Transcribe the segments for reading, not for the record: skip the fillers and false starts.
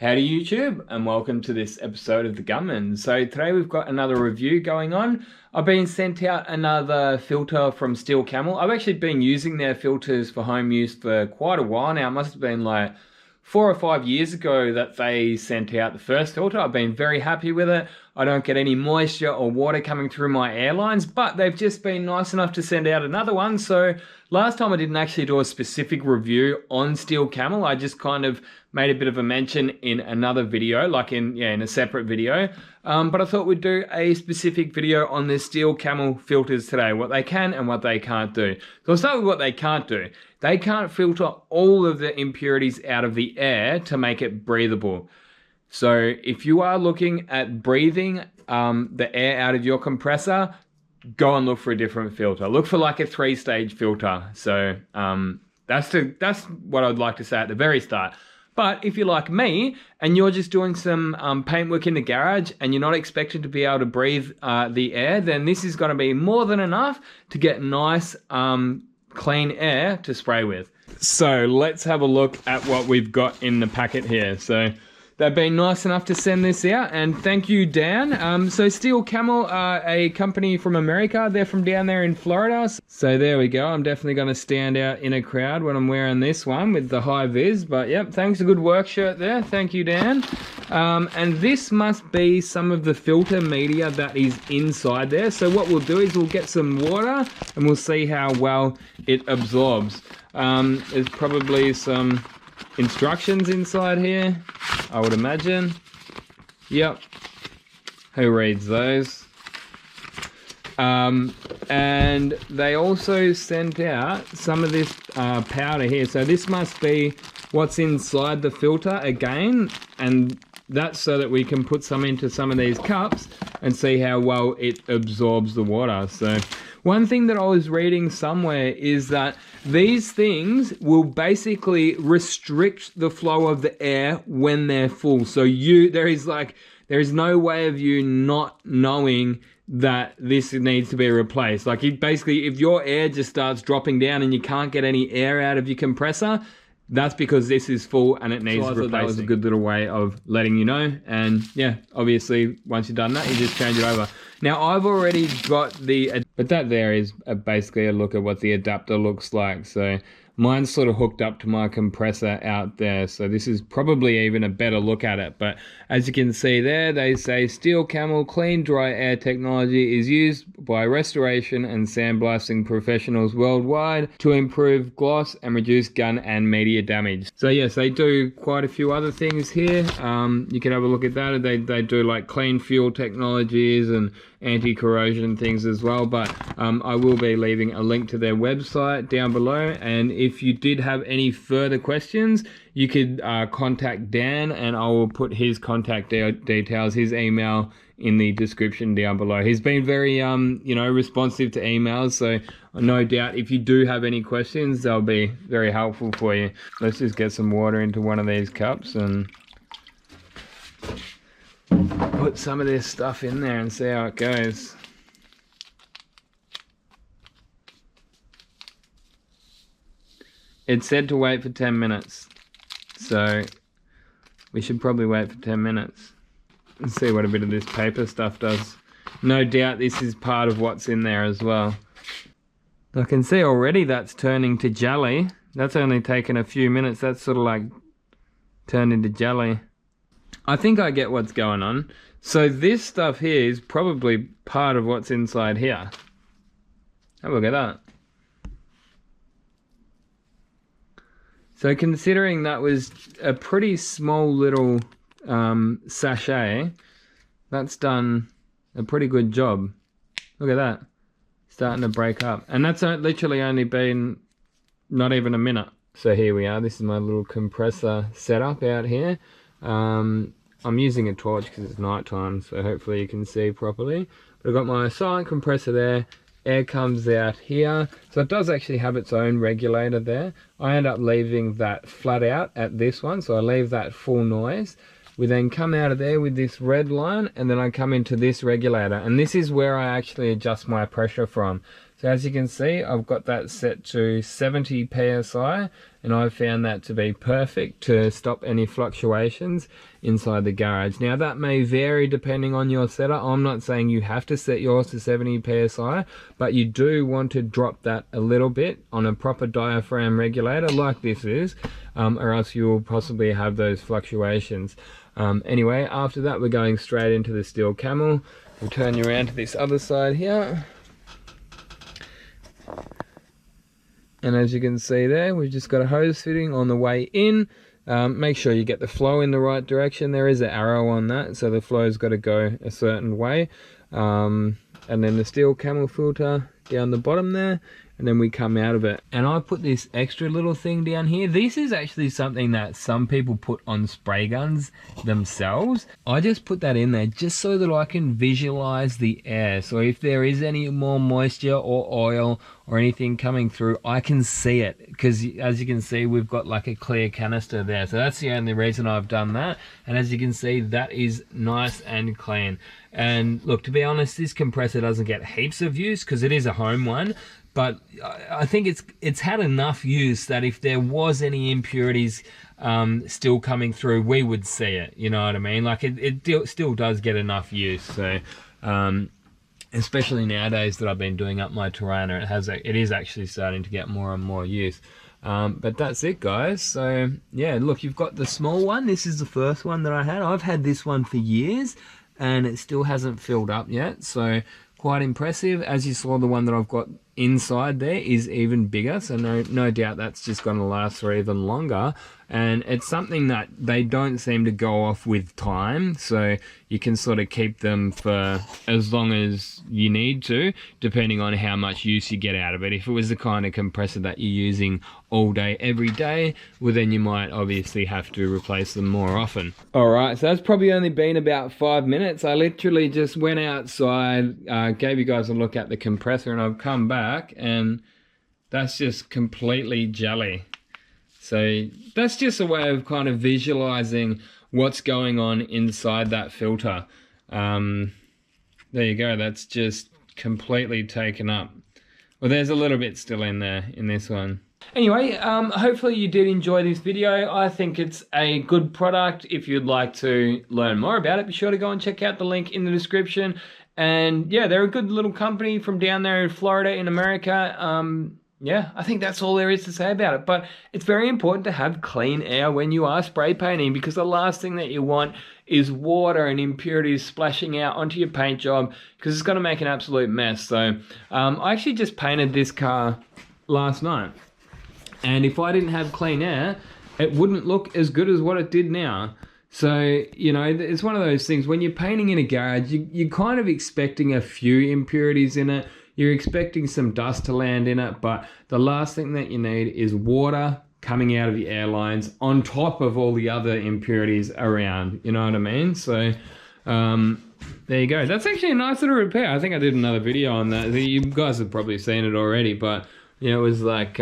Howdy YouTube, and welcome to this episode of The Gunman. So today we've got another review going on. I've been sent out another filter from Steel Camel. I've actually been using their filters for home use for quite a while now. It must have been like 4 or 5 years ago that they sent out the first filter. I've been very happy with it. I don't get any moisture or water coming through my air lines, but they've just been nice enough to send out another one. So last time I didn't actually do a specific review on Steel Camel. I just kind of made a bit of a mention in another video, like in a separate video. But I thought we'd do a specific video on the Steel Camel filters today, what they can and what they can't do. So I'll start with what they can't do. They can't filter all of the impurities out of the air to make it breathable. So if you are looking at breathing the air out of your compressor, go and look for a different filter. Look for like a 3-stage filter. So that's what I'd like to say at the very start. But if you're like me and you're just doing some paintwork in the garage and you're not expected to be able to breathe the air, then this is going to be more than enough to get nice clean air to spray with. So let's have a look at what we've got in the packet here. So they've been nice enough to send this out, and thank you, Dan. So Steel Camel are a company from America. They're from down there in Florida. So there we go. I'm definitely going to stand out in a crowd when I'm wearing this one with the high vis. But yep, thanks. A good work shirt there. Thank you, Dan. And this must be some of the filter media that is inside there. So what we'll do is we'll get some water and we'll see how well it absorbs. There's probably some instructions inside here, I would imagine. Yep. Who reads those? And they also sent out some of this powder here. So this must be what's inside the filter again, and that's so that we can put some into some of these cups and see how well it absorbs the water. So one thing that I was reading somewhere is that these things will basically restrict the flow of the air when they're full. So there is no way of you not knowing that this needs to be replaced. Like basically, if your air just starts dropping down and you can't get any air out of your compressor, that's because this is full and it needs replacing. That was a good little way of letting you know. And yeah, obviously once you've done that, you just change it over. Now I've already got but that there is basically a look at what the adapter looks like. So mine's sort of hooked up to my compressor out there. So this is probably even a better look at it. But as you can see there, they say Steel Camel clean dry air technology is used by restoration and sandblasting professionals worldwide to improve gloss and reduce gun and media damage. So yes, they do quite a few other things here. You can have a look at that. They do like clean fuel technologies and anti-corrosion things as well, but I will be leaving a link to their website down below, and if you did have any further questions, you could contact Dan, and I will put his contact details, his email, in the description down below. He's been very responsive to emails, so no doubt if you do have any questions, they'll be very helpful for you. Let's just get some water into one of these cups and put some of this stuff in there and see how it goes. It said to wait for 10 minutes, so we should probably wait for 10 minutes and see what a bit of this paper stuff does. No doubt this is part of what's in there as well. I can see already that's turning to jelly. That's only taken a few minutes. That's sort of like turned into jelly. I think I get what's going on. So this stuff here is probably part of what's inside here. Have a look at that. So considering that was a pretty small little sachet, that's done a pretty good job. Look at that. Starting to break up. And that's literally only been not even a minute. So here we are. This is my little compressor setup out here. I'm using a torch because it's night time, so hopefully you can see properly. But I've got my silent compressor there. Air comes out here. So it does actually have its own regulator there. I end up leaving that flat out at this one, so I leave that full noise. We then come out of there with this red line, and then I come into this regulator. And this is where I actually adjust my pressure from. So as you can see, I've got that set to 70 PSI, and I've found that to be perfect to stop any fluctuations inside the garage. Now that may vary depending on your setup. I'm not saying you have to set yours to 70 PSI, but you do want to drop that a little bit on a proper diaphragm regulator like this is, or else you will possibly have those fluctuations. Anyway, after that we're going straight into the Steel Camel. We'll turn you around to this other side here. And as you can see there, we've just got a hose fitting on the way in. Make sure you get the flow in the right direction. There is an arrow on that, so the flow's got to go a certain way. And then the Steel Camel filter down the bottom there, and then we come out of it. And I put this extra little thing down here. This is actually something that some people put on spray guns themselves. I just put that in there just so that I can visualize the air. So if there is any more moisture or oil or anything coming through, I can see it, because as you can see, we've got like a clear canister there. So that's the only reason I've done that. And as you can see, that is nice and clean. And look, to be honest, this compressor doesn't get heaps of use because it is a home one, but I think it's had enough use that if there was any impurities still coming through, we would see it, you know what I mean? Like it still does get enough use. So especially nowadays that I've been doing up my Torana, it is actually starting to get more and more use. But that's it, guys. So yeah, look, you've got the small one. This is the first one that I had. I've had this one for years and it still hasn't filled up yet, so quite impressive. As you saw, the one that I've got inside there is even bigger, so no doubt that's just going to last for even longer. And it's something that they don't seem to go off with time, so you can sort of keep them for as long as you need to, depending on how much use you get out of it. If it was the kind of compressor that you're using all day every day, well then you might obviously have to replace them more often. Alright, so that's probably only been about 5 minutes. I literally just went outside, gave you guys a look at the compressor, and I've come back and that's just completely jelly. So that's just a way of kind of visualizing what's going on inside that filter. There you go, that's just completely taken up. Well, there's a little bit still in there in this one. Anyway, hopefully you did enjoy this video. I think it's a good product. If you'd like to learn more about it, be sure to go and check out the link in the description. And yeah, they're a good little company from down there in Florida in America. Yeah, I think that's all there is to say about it. But it's very important to have clean air when you are spray painting, because the last thing that you want is water and impurities splashing out onto your paint job, because it's going to make an absolute mess. So I actually just painted this car last night, and if I didn't have clean air, it wouldn't look as good as what it did now. So, you know, it's one of those things, when you're painting in a garage, you're kind of expecting a few impurities in it. You're expecting some dust to land in it, but the last thing that you need is water coming out of the air lines on top of all the other impurities around, you know what I mean? So there you go. That's actually a nice little repair. I think I did another video on that. You guys have probably seen it already, but you know, it was like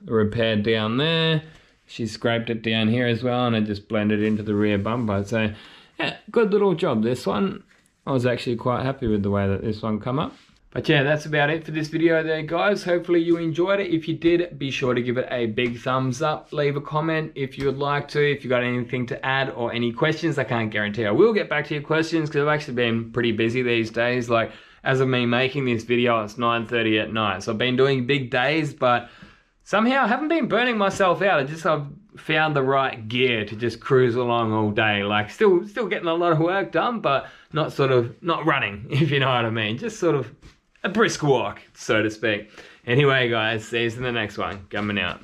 repaired down there. She scraped it down here as well, and it just blended into the rear bumper. So yeah, good little job, this one. I was actually quite happy with the way that this one come up. But yeah, that's about it for this video there, guys. Hopefully you enjoyed it. If you did, be sure to give it a big thumbs up. Leave a comment if you would like to. If you got anything to add or any questions, I can't guarantee I will get back to your questions, because I've actually been pretty busy these days. Like, as of me making this video, it's 9:30 at night. So I've been doing big days, but somehow I haven't been burning myself out. I've found the right gear to just cruise along all day. Like, still getting a lot of work done, but not running, if you know what I mean. Just sort of a brisk walk, so to speak. Anyway, guys, see you in the next one. Coming out.